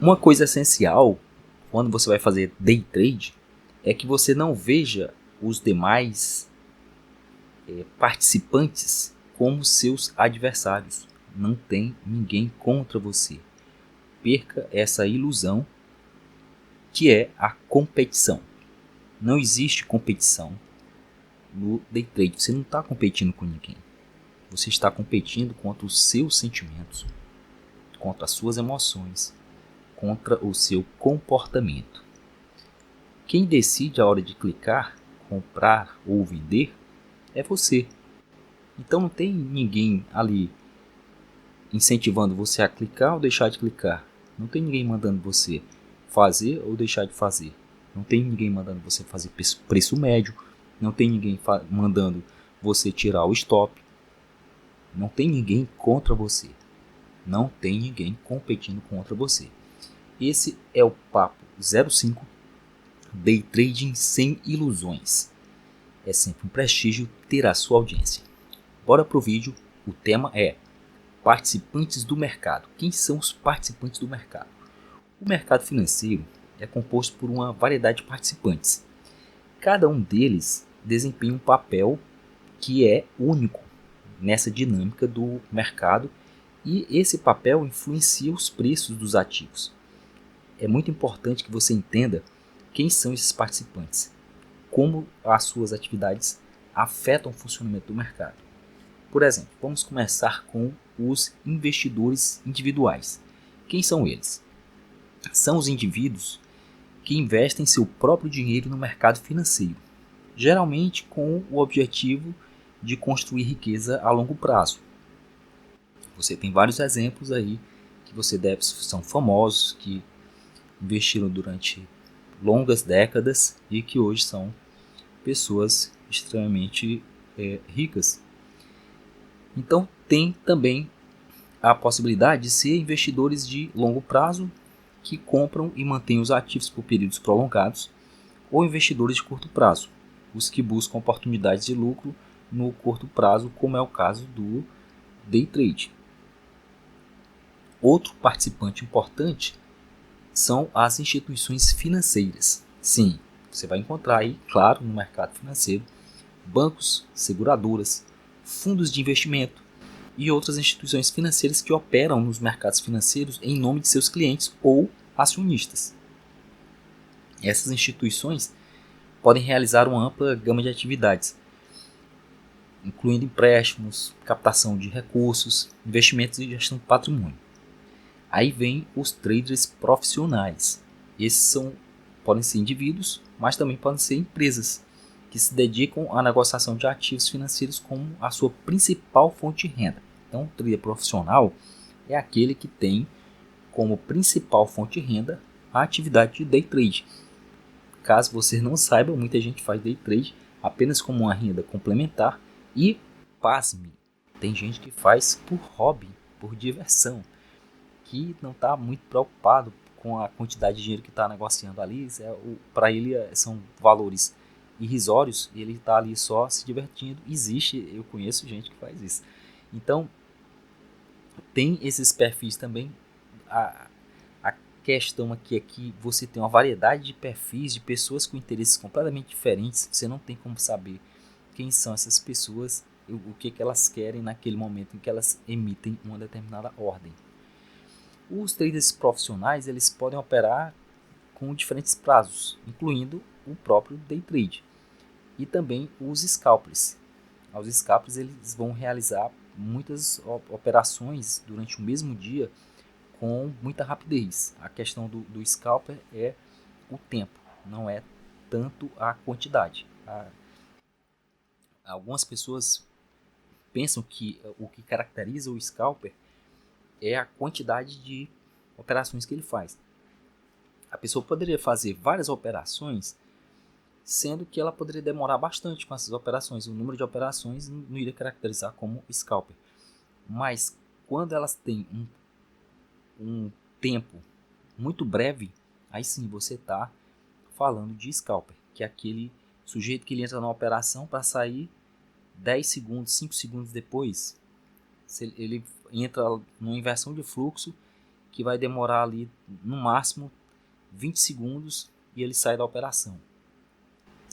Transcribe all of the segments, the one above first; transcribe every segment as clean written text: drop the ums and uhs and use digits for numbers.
Uma coisa essencial quando você vai fazer day trade é que você não veja os demais participantes como seus adversários. Não tem ninguém contra você. Perca essa ilusão que é a competição. Não existe competição no day trade. Você não está competindo com ninguém. Você está competindo contra os seus sentimentos, contra as suas emoções, contra o seu comportamento. Quem decide a hora de clicar, comprar ou vender é você. Então não tem ninguém ali incentivando você a clicar ou deixar de clicar. Não tem ninguém mandando você fazer ou deixar de fazer. Não tem ninguém mandando você fazer preço médio. Não tem ninguém mandando você tirar o stop. Não tem ninguém contra você. Não tem ninguém competindo contra você. Esse é o Papo 05 Day Trading sem ilusões. É sempre um prestígio ter a sua audiência. Bora pro vídeo. O tema é participantes do mercado. Quem são os participantes do mercado? O mercado financeiro é composto por uma variedade de participantes. Cada um deles desempenha um papel que é único nessa dinâmica do mercado e esse papel influencia os preços dos ativos. É muito importante que você entenda quem são esses participantes, como as suas atividades afetam o funcionamento do mercado. Por exemplo, vamos começar com os investidores individuais. Quem são eles? São os indivíduos que investem seu próprio dinheiro no mercado financeiro, geralmente com o objetivo de construir riqueza a longo prazo. Você tem vários exemplos aí que são famosos, que investiram durante longas décadas e que hoje são pessoas extremamente ricas. Então tem também a possibilidade de ser investidores de longo prazo que compram e mantêm os ativos por períodos prolongados, ou investidores de curto prazo, os que buscam oportunidades de lucro no curto prazo, como é o caso do day trade. Outro participante importante são as instituições financeiras. Sim, você vai encontrar aí, claro, no mercado financeiro, bancos, seguradoras, fundos de investimento e outras instituições financeiras que operam nos mercados financeiros em nome de seus clientes ou acionistas. Essas instituições podem realizar uma ampla gama de atividades, incluindo empréstimos, captação de recursos, investimentos e gestão de patrimônio. Aí vem os traders profissionais. Esses podem ser indivíduos, mas também podem ser empresas que se dedicam à negociação de ativos financeiros como a sua principal fonte de renda. Então, o trader profissional é aquele que tem como principal fonte de renda a atividade de day trade. Caso você não saiba, muita gente faz day trade apenas como uma renda complementar e, pasme, tem gente que faz por hobby, por diversão, que não está muito preocupado com a quantidade de dinheiro que está negociando ali. Para ele são valores irrisórios e ele está ali só se divertindo. Eu conheço gente que faz isso. Então, tem esses perfis também. A questão aqui é que você tem uma variedade de perfis de pessoas com interesses completamente diferentes. Você não tem como saber quem são essas pessoas, o que elas querem naquele momento em que elas emitem uma determinada ordem. Os traders profissionais eles podem operar com diferentes prazos, incluindo o próprio day trade e também os scalpers. Os scalpers eles vão realizar muitas operações durante o mesmo dia com muita rapidez. A questão do scalper é o tempo, não é tanto a quantidade. Algumas pessoas pensam que o que caracteriza o scalper é a quantidade de operações que ele faz. A pessoa poderia fazer várias operações, sendo que ela poderia demorar bastante com essas operações. O número de operações não iria caracterizar como scalper. Mas quando elas têm um tempo muito breve, aí sim você está falando de scalper, que é aquele sujeito que ele entra na operação para sair 10 segundos, 5 segundos depois. Ele entra numa inversão de fluxo que vai demorar ali no máximo 20 segundos e ele sai da operação.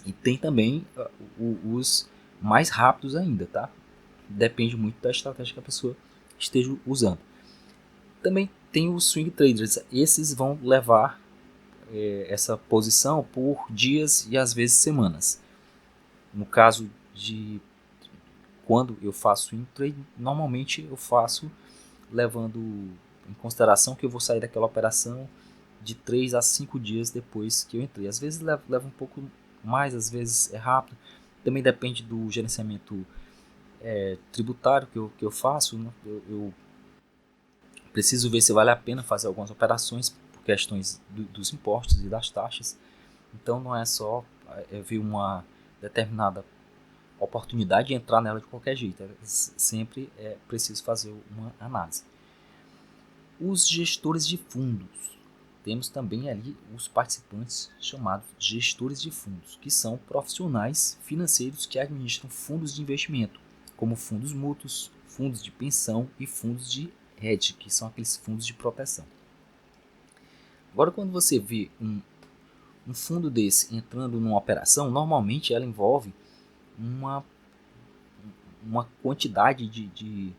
E tem também os mais rápidos ainda, tá? Depende muito da estratégia que a pessoa esteja usando. Também tem os swing traders. Esses vão levar essa posição por dias e às vezes semanas. No caso de quando eu faço swing trade, normalmente eu faço levando em consideração que eu vou sair daquela operação de 3 a 5 dias depois que eu entrei. Às vezes leva um pouco mais, às vezes é rápido. Também depende do gerenciamento tributário que eu faço. Né? Eu preciso ver se vale a pena fazer algumas operações por questões dos impostos e das taxas. Então não é só ver uma determinada oportunidade e entrar nela de qualquer jeito. Sempre é preciso fazer uma análise. Os gestores de fundos. Temos também ali os participantes chamados gestores de fundos, que são profissionais financeiros que administram fundos de investimento, como fundos mútuos, fundos de pensão e fundos de hedge, que são aqueles fundos de proteção. Agora, quando você vê um fundo desse entrando numa operação, normalmente ela envolve uma quantidade de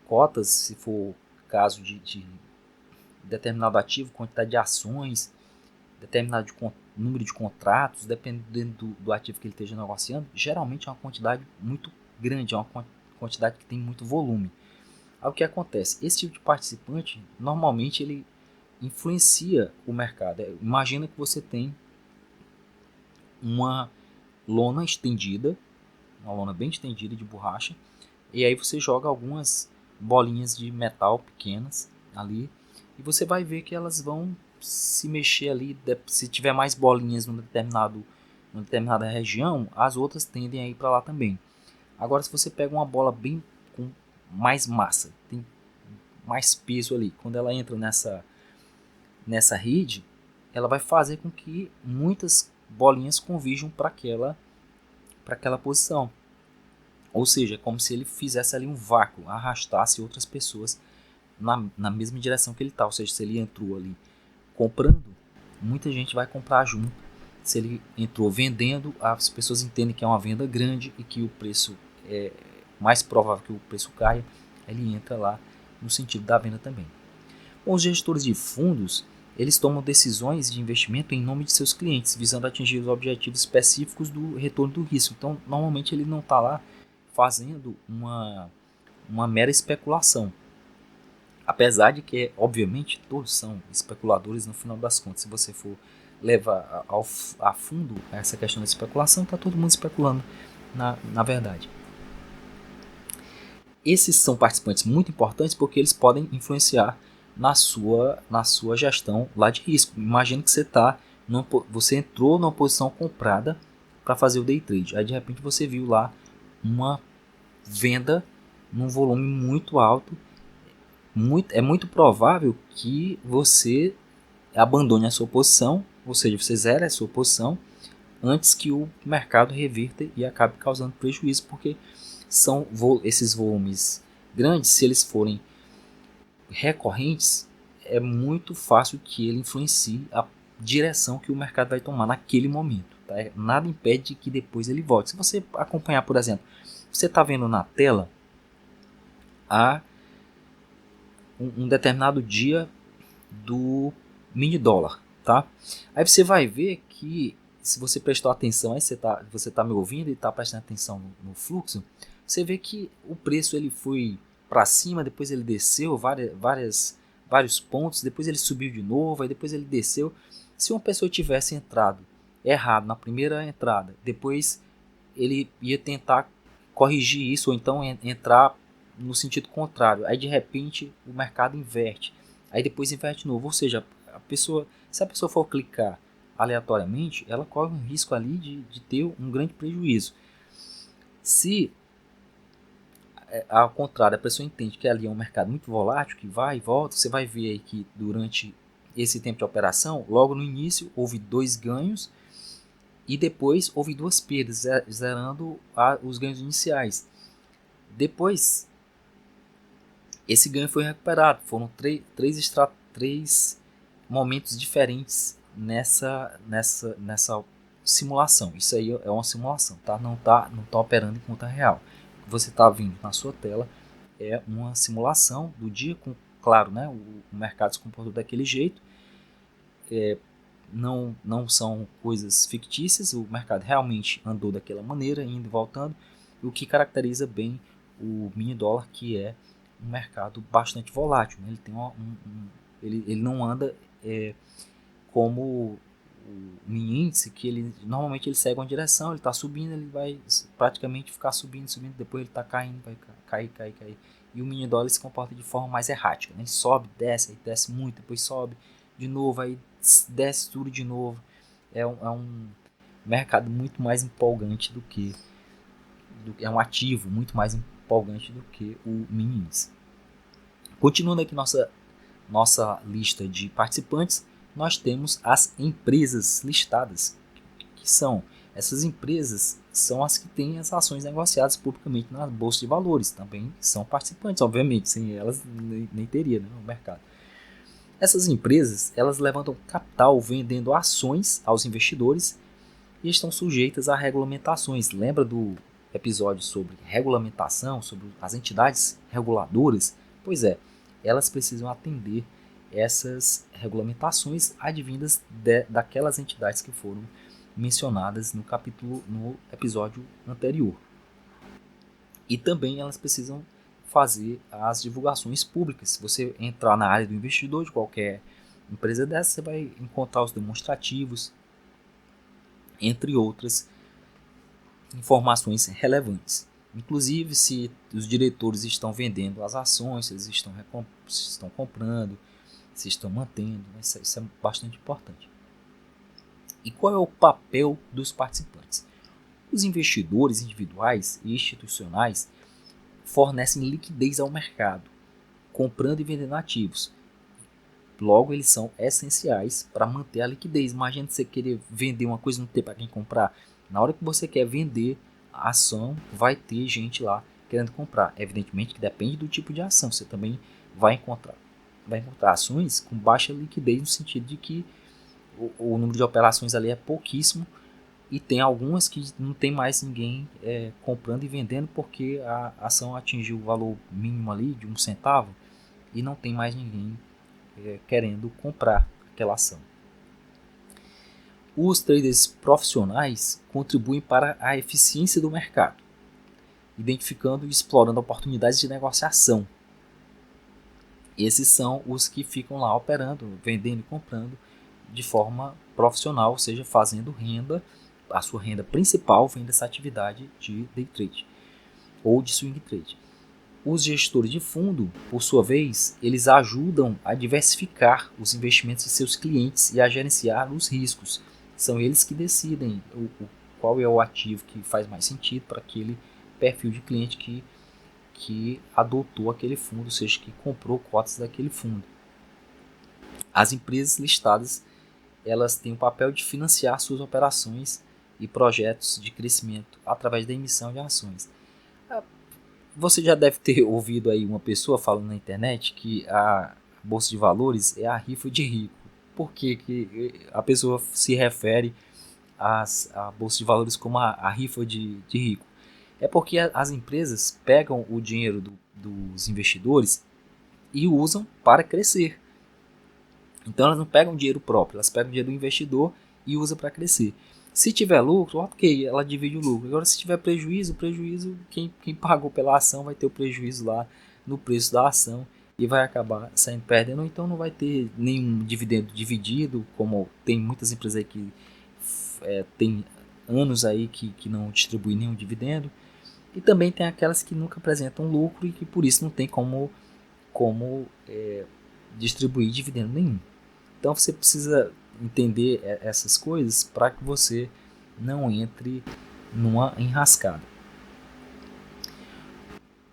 cotas, se for caso de determinado ativo, quantidade de ações, determinado número de contratos, dependendo do ativo que ele esteja negociando, geralmente é uma quantidade muito grande, é uma quantidade que tem muito volume. Aí o que acontece? Esse tipo de participante, normalmente ele influencia o mercado. Imagina que você tem uma lona estendida, uma lona bem estendida de borracha, e aí você joga algumas bolinhas de metal pequenas ali, e você vai ver que elas vão se mexer ali. Se tiver mais bolinhas numa determinada região, as outras tendem a ir para lá também. Agora, se você pega uma bola bem com mais massa, tem mais peso ali, quando ela entra nessa rede, ela vai fazer com que muitas bolinhas convirjam para aquela posição. Ou seja, é como se ele fizesse ali um vácuo, arrastasse outras pessoas na mesma direção que ele está. Ou seja, se ele entrou ali comprando, muita gente vai comprar junto. Se ele entrou vendendo, as pessoas entendem que é uma venda grande e que o preço é mais provável que o preço caia, ele entra lá no sentido da venda também. Bom, os gestores de fundos, eles tomam decisões de investimento em nome de seus clientes, visando atingir os objetivos específicos do retorno do risco. Então, normalmente ele não está lá fazendo uma mera especulação. Apesar de que, obviamente, todos são especuladores no final das contas. Se você for levar a fundo essa questão da especulação, está todo mundo especulando na verdade. Esses são participantes muito importantes porque eles podem influenciar na sua gestão lá de risco. Imagina que você entrou numa posição comprada para fazer o day trade. Aí de repente você viu lá uma venda num volume muito alto. É muito provável que você abandone a sua posição, ou seja, você zere a sua posição antes que o mercado revirta e acabe causando prejuízo, porque são esses volumes grandes, se eles forem recorrentes, é muito fácil que ele influencie a direção que o mercado vai tomar naquele momento. Tá? Nada impede que depois ele volte. Se você acompanhar, por exemplo, você está vendo na tela um determinado dia do mini dólar, tá? Aí você vai ver que, se você prestou atenção, aí você tá me ouvindo e está prestando atenção no fluxo, você vê que o preço ele foi para cima, depois ele desceu vários pontos, depois ele subiu de novo, aí depois ele desceu. Se uma pessoa tivesse entrado errado na primeira entrada, depois ele ia tentar corrigir isso, ou então entrar no sentido contrário. Aí de repente o mercado inverte. Aí depois inverte de novo. Ou seja, se a pessoa for clicar aleatoriamente, ela corre um risco ali de ter um grande prejuízo. Se ao contrário, a pessoa entende que ali é um mercado muito volátil, que vai e volta, você vai ver aí que durante esse tempo de operação, logo no início houve 2 ganhos e depois houve 2 perdas, zerando os ganhos iniciais. Depois esse ganho foi recuperado. Foram três momentos diferentes nessa simulação. Isso aí é uma simulação, tá? Não tá operando em conta real. O que você está vendo na sua tela é uma simulação do dia, claro, né? O mercado se comportou daquele jeito. Não são coisas fictícias, o mercado realmente andou daquela maneira, indo e voltando, o que caracteriza bem o mini dólar, que é um mercado bastante volátil, né? Ele tem ele não anda como o mini índice, que normalmente ele segue uma direção, ele está subindo, ele vai praticamente ficar subindo, depois ele está caindo, vai cair. E o mini dólar se comporta de forma mais errática, né? Ele sobe, desce, aí desce muito, depois sobe de novo, aí desce tudo de novo. É um mercado muito mais empolgante é um ativo muito mais empolgante do que o mini índice. Continuando aqui nossa lista de participantes, nós temos as empresas listadas, que são essas empresas são as que têm as ações negociadas publicamente na bolsa de valores, também são participantes, obviamente, sem elas nem teria, né, no mercado. Essas empresas, elas levantam capital vendendo ações aos investidores e estão sujeitas a regulamentações. Lembra do episódio sobre regulamentação, sobre as entidades reguladoras? Pois é, elas precisam atender essas regulamentações advindas daquelas entidades que foram mencionadas no episódio anterior. E também elas precisam fazer as divulgações públicas. Se você entrar na área do investidor de qualquer empresa dessa, você vai encontrar os demonstrativos, entre outras informações relevantes. Inclusive, se os diretores estão vendendo as ações, se eles estão comprando, se estão mantendo, né? Isso é bastante importante. E qual é o papel dos participantes? Os investidores individuais e institucionais fornecem liquidez ao mercado, comprando e vendendo ativos. Logo, eles são essenciais para manter a liquidez. Imagina você querer vender uma coisa e não ter para quem comprar. Na hora que você quer vender a ação, vai ter gente lá querendo comprar. Evidentemente que depende do tipo de ação. Você também vai encontrar ações com baixa liquidez, no sentido de que o número de operações ali é pouquíssimo, e tem algumas que não tem mais ninguém comprando e vendendo, porque a ação atingiu o valor mínimo ali de 1 centavo e não tem mais ninguém querendo comprar aquela ação. Os traders profissionais contribuem para a eficiência do mercado, identificando e explorando oportunidades de negociação. Esses são os que ficam lá operando, vendendo e comprando de forma profissional, ou seja, fazendo renda. A sua renda principal vem dessa atividade de day trade ou de swing trade. Os gestores de fundo, por sua vez, eles ajudam a diversificar os investimentos de seus clientes e a gerenciar os riscos. São eles que decidem qual é o ativo que faz mais sentido para aquele perfil de cliente que adotou aquele fundo, ou seja, que comprou cotas daquele fundo. As empresas listadas, elas têm o papel de financiar suas operações e projetos de crescimento através da emissão de ações. Você já deve ter ouvido aí uma pessoa falando na internet que a bolsa de valores é a rifa de rico. Por que a pessoa se refere à bolsa de valores como a rifa de rico? É porque as empresas pegam o dinheiro dos investidores e usam para crescer. Então elas não pegam dinheiro próprio, elas pegam dinheiro do investidor e usam para crescer. Se tiver lucro, ok, ela divide o lucro. Agora, se tiver prejuízo, quem pagou pela ação vai ter o prejuízo lá no preço da ação e vai acabar saindo perdendo. Então não vai ter nenhum dividendo dividido, como tem muitas empresas aí que tem anos aí que não distribuem nenhum dividendo. E também tem aquelas que nunca apresentam lucro e que por isso não tem como distribuir dividendo nenhum. Então você precisa entender essas coisas para que você não entre numa enrascada.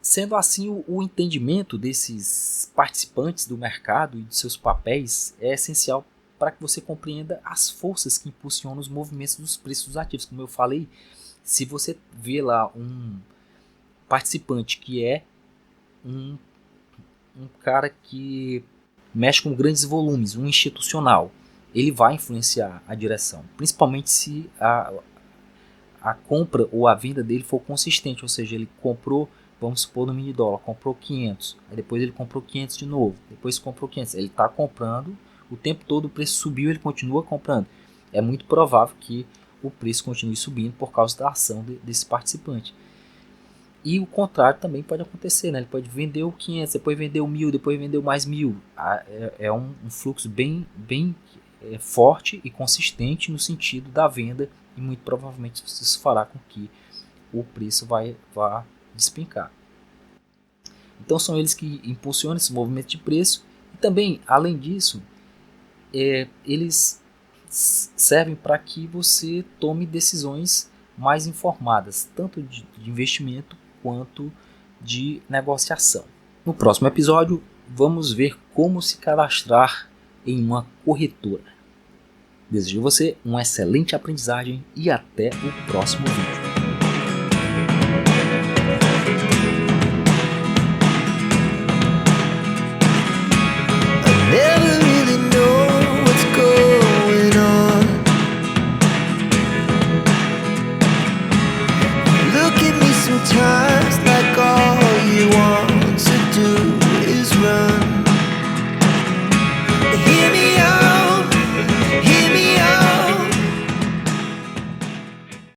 Sendo assim, o entendimento desses participantes do mercado e de seus papéis é essencial para que você compreenda as forças que impulsionam os movimentos dos preços dos ativos. Como eu falei, se você vê lá um participante que é um um cara que mexe com grandes volumes, um institucional, ele vai influenciar a direção, principalmente se a compra ou a venda dele for consistente, ou seja, ele comprou, vamos supor, no mini dólar, comprou 500, aí depois ele comprou 500 de novo, depois comprou 500, ele está comprando o tempo todo, o preço subiu, ele continua comprando. É muito provável que o preço continue subindo por causa da ação desse participante. E o contrário também pode acontecer, né? Ele pode vender o 500, depois vender o 1000, depois vender o mais 1000. É um fluxo bem forte e consistente no sentido da venda, e muito provavelmente isso fará com que o preço vá despencar. Então são eles que impulsionam esse movimento de preço, e também, além disso, eles servem para que você tome decisões mais informadas, tanto de investimento quanto de negociação. No próximo episódio, vamos ver como se cadastrar em uma corretora. Desejo a você uma excelente aprendizagem e até o próximo vídeo.